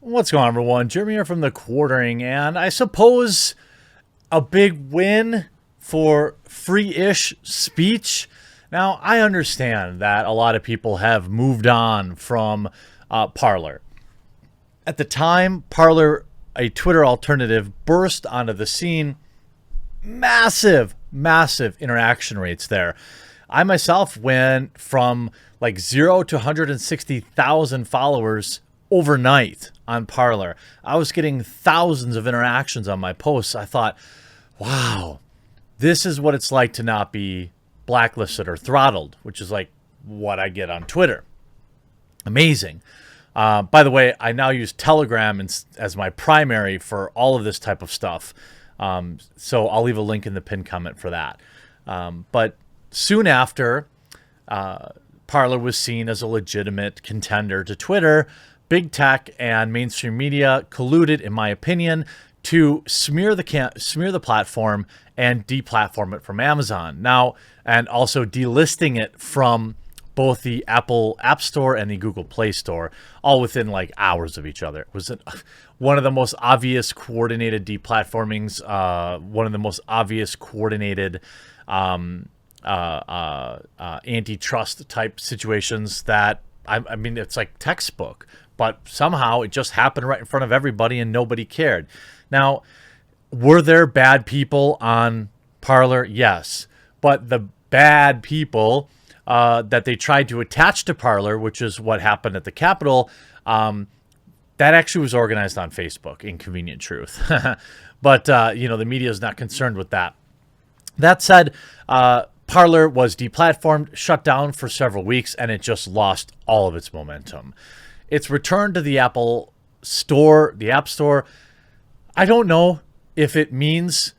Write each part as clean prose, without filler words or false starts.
What's going on, everyone? Jeremy here from the Quartering, and I suppose a big win for free-ish speech. Now, I understand that a lot of people have moved on from Parler. At the time, Parler, a Twitter alternative, burst onto the scene. Massive interaction rates there. I myself went from like 0 to 160,000 followers overnight on Parler. I was getting thousands of interactions on my posts. I thought, wow, this is what it's like to not be blacklisted or throttled, which is like what I get on Twitter. Amazing. By the way, I now use Telegram as my primary for all of this type of stuff. So I'll leave a link in the pinned comment for that. But soon after, Parler was seen as a legitimate contender to Twitter. Big tech and mainstream media colluded, in my opinion, to smear the platform and deplatform it from Amazon. Now, and also delisting it from both the Apple App Store and the Google Play Store, all within like hours of each other. It was one of the most obvious coordinated deplatformings, one of the most obvious coordinated antitrust type situations that, I mean, it's like textbook, but somehow it just happened right in front of everybody and nobody cared. Now, were there bad people on Parler? Yes. But the bad people that they tried to attach to Parler, which is what happened at the Capitol, that actually was organized on Facebook, inconvenient truth. But, the media is not concerned with that. That said, Parler was deplatformed, shut down for several weeks, and it just lost all of its momentum. It's returned to the Apple Store, the App Store. I don't know if it means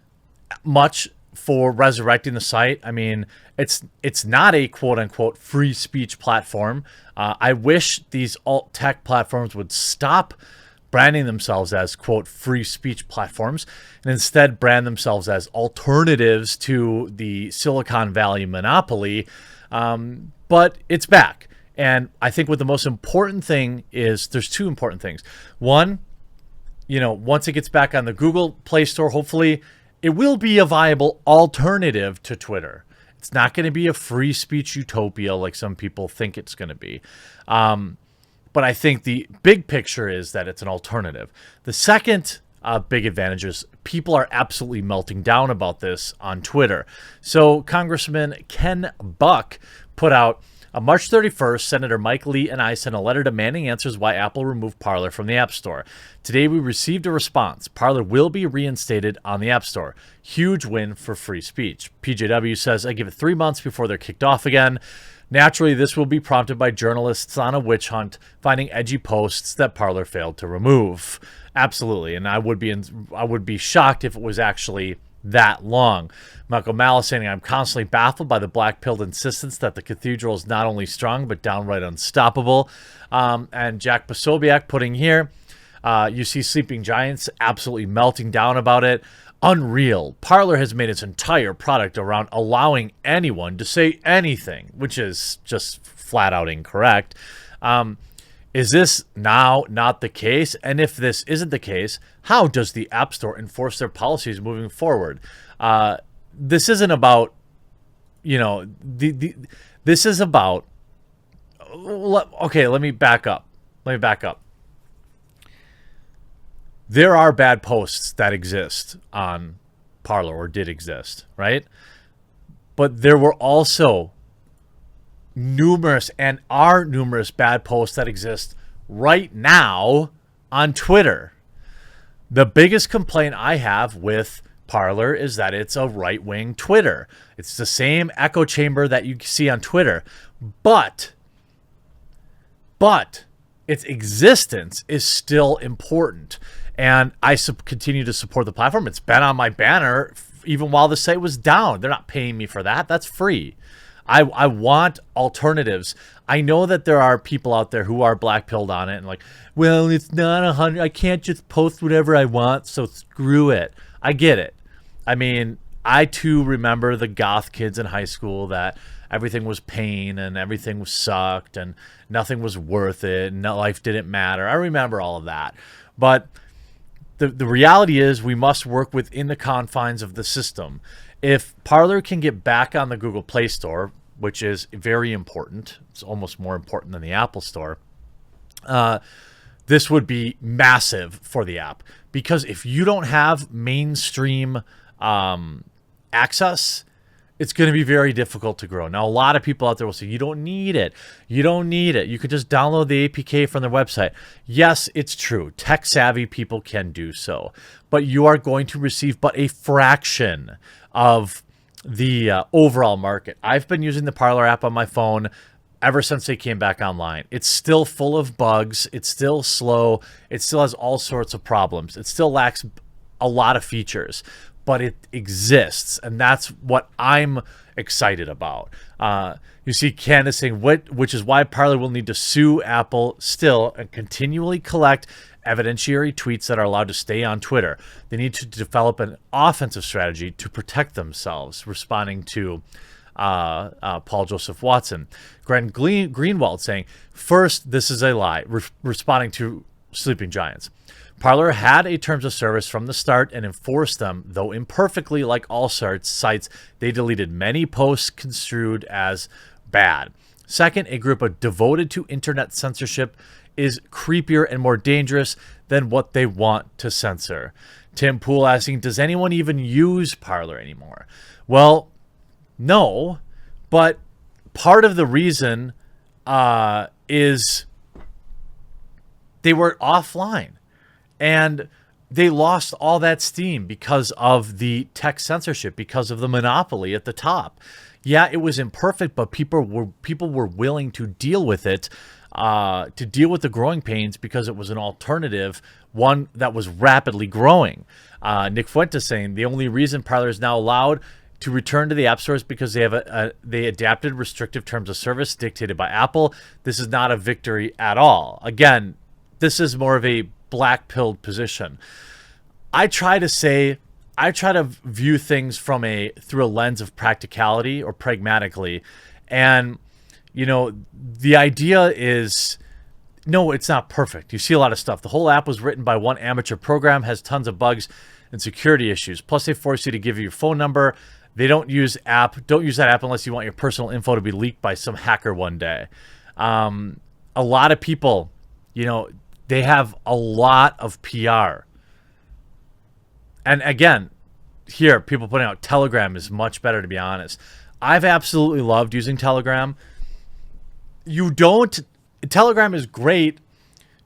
much for resurrecting the site. I mean, it's not a quote-unquote free speech platform. I wish these alt tech platforms would stop branding themselves as quote free speech platforms and instead brand themselves as alternatives to the Silicon Valley monopoly. But it's back. And I think what the most important thing is, there's two important things. One, once it gets back on the Google Play Store, hopefully it will be a viable alternative to Twitter. It's not going to be a free speech utopia like some people think it's going to be. But I think the big picture is that it's an alternative. The second big advantage is people are absolutely melting down about this on Twitter. So Congressman Ken Buck put out on March 31st, Senator Mike Lee and I sent a letter demanding answers why Apple removed Parler from the App Store. Today, we received a response. Parler will be reinstated on the App Store. Huge win for free speech. PJW says, I give it 3 months before they're kicked off again. Naturally, this will be prompted by journalists on a witch hunt finding edgy posts that Parler failed to remove. Absolutely, and I would be shocked if it was actually that long. Michael Malice saying, I'm constantly baffled by the black-pilled insistence that the cathedral is not only strong but downright unstoppable. And Jack Posobiec putting here, you see Sleeping Giants absolutely melting down about it. Unreal. Parler has made its entire product around allowing anyone to say anything, which is just flat out incorrect. Is this now not the case? And if this isn't the case, how does the App Store enforce their policies moving forward? This isn't about, this is about, okay, let me back up. There are bad posts that exist on Parler, or did exist, right? But there were also numerous bad posts that exist right now on Twitter. The biggest complaint I have with Parler is that it's a right-wing Twitter. It's the same echo chamber that you see on Twitter, but its existence is still important. And I continue to support the platform. It's been on my banner even while the site was down. They're not paying me for that. That's free. I want alternatives. I know that there are people out there who are black-pilled on it and like, well, it's not 100. I can't just post whatever I want, so screw it. I get it. I mean, I too remember the goth kids in high school that everything was pain and everything was sucked and nothing was worth it and life didn't matter. I remember all of that. But the reality is we must work within the confines of the system. If Parler can get back on the Google Play Store, which is very important, it's almost more important than the Apple Store, this would be massive for the app. Because if you don't have mainstream access, it's going to be very difficult to grow. Now, a lot of people out there will say, you don't need it. You don't need it. You could just download the APK from their website. Yes, it's true. Tech-savvy people can do so. But you are going to receive but a fraction of the overall market. I've been using the Parler app on my phone ever since they came back online. It's still full of bugs. It's still slow. It still has all sorts of problems. It still lacks a lot of features, but it exists, and that's what I'm excited about. You see Candace saying, which is why Parler will need to sue Apple still and continually collect evidentiary tweets that are allowed to stay on Twitter. They need to develop an offensive strategy to protect themselves, responding to Paul Joseph Watson. Glenn Greenwald saying, first, this is a lie, responding to Sleeping Giants. Parler had a terms of service from the start and enforced them, though imperfectly. Like all sites, they deleted many posts construed as bad. Second, a group devoted to internet censorship is creepier and more dangerous than what they want to censor. Tim Poole asking, does anyone even use Parler anymore? Well, no, but part of the reason is they were offline. And they lost all that steam because of the tech censorship, because of the monopoly at the top. Yeah, it was imperfect, but people were willing to deal with it, to deal with the growing pains because it was an alternative, one that was rapidly growing. Nick Fuentes saying the only reason Parler is now allowed to return to the App Store is because they adapted restrictive terms of service dictated by Apple. This is not a victory at all. Again, this is more of a black-pilled position. I try to view things through a lens of practicality or pragmatically. And, the idea is, no, it's not perfect. You see a lot of stuff. The whole app was written by one amateur program, has tons of bugs and security issues. Plus, they force you to give your phone number. They don't use that app unless you want your personal info to be leaked by some hacker one day. A lot of people, they have a lot of PR. And again, here, people putting out Telegram is much better, to be honest. I've absolutely loved using Telegram. Telegram is great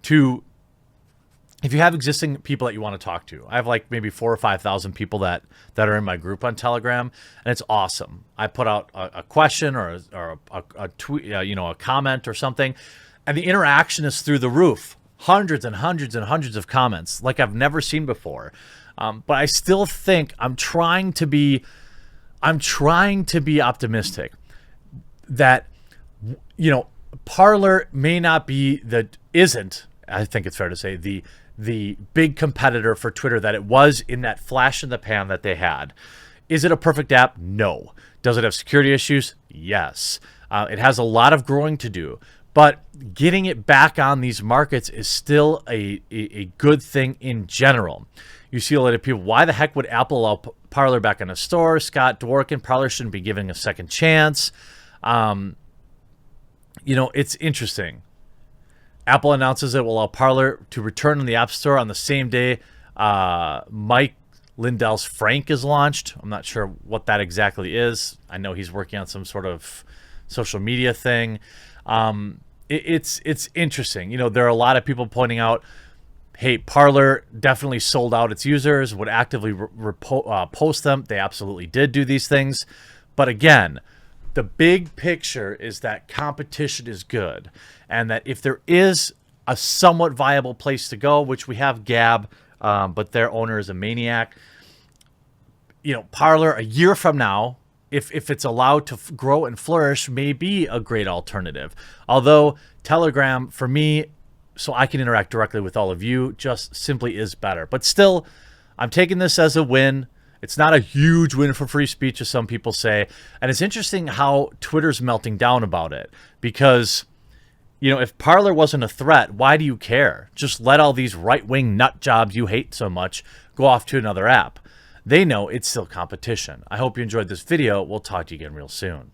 if you have existing people that you want to talk to. I have like maybe 4,000 or 5,000 people that are in my group on Telegram, and it's awesome. I put out a question or a tweet, a comment or something, and the interaction is through the roof. Hundreds and hundreds and hundreds of comments like I've never seen before. But I still think I'm trying to be optimistic that, Parler may not be I think it's fair to say, the big competitor for Twitter that it was in that flash in the pan that they had. Is it a perfect app? No. Does it have security issues? Yes. It has a lot of growing to do. But getting it back on these markets is still a good thing in general. You see a lot of people, why the heck would Apple allow Parler back in a store? Scott Dworkin, Parler shouldn't be giving a second chance. It's interesting. Apple announces it will allow Parler to return in the App Store on the same day Mike Lindell's Frank is launched. I'm not sure what that exactly is. I know he's working on some sort of social media thing. It's interesting. There are a lot of people pointing out, hey, Parler definitely sold out its users, would actively post them. They absolutely did do these things. But again, the big picture is that competition is good, and that if there is a somewhat viable place to go, which we have Gab, but their owner is a maniac, Parler a year from now, if it's allowed to grow and flourish, may be a great alternative. Although Telegram, for me, so I can interact directly with all of you, just simply is better. But still, I'm taking this as a win. It's not a huge win for free speech, as some people say. And it's interesting how Twitter's melting down about it. Because, you know, if Parler wasn't a threat, why do you care? Just let all these right-wing nut jobs you hate so much go off to another app. They know it's still competition. I hope you enjoyed this video. We'll talk to you again real soon.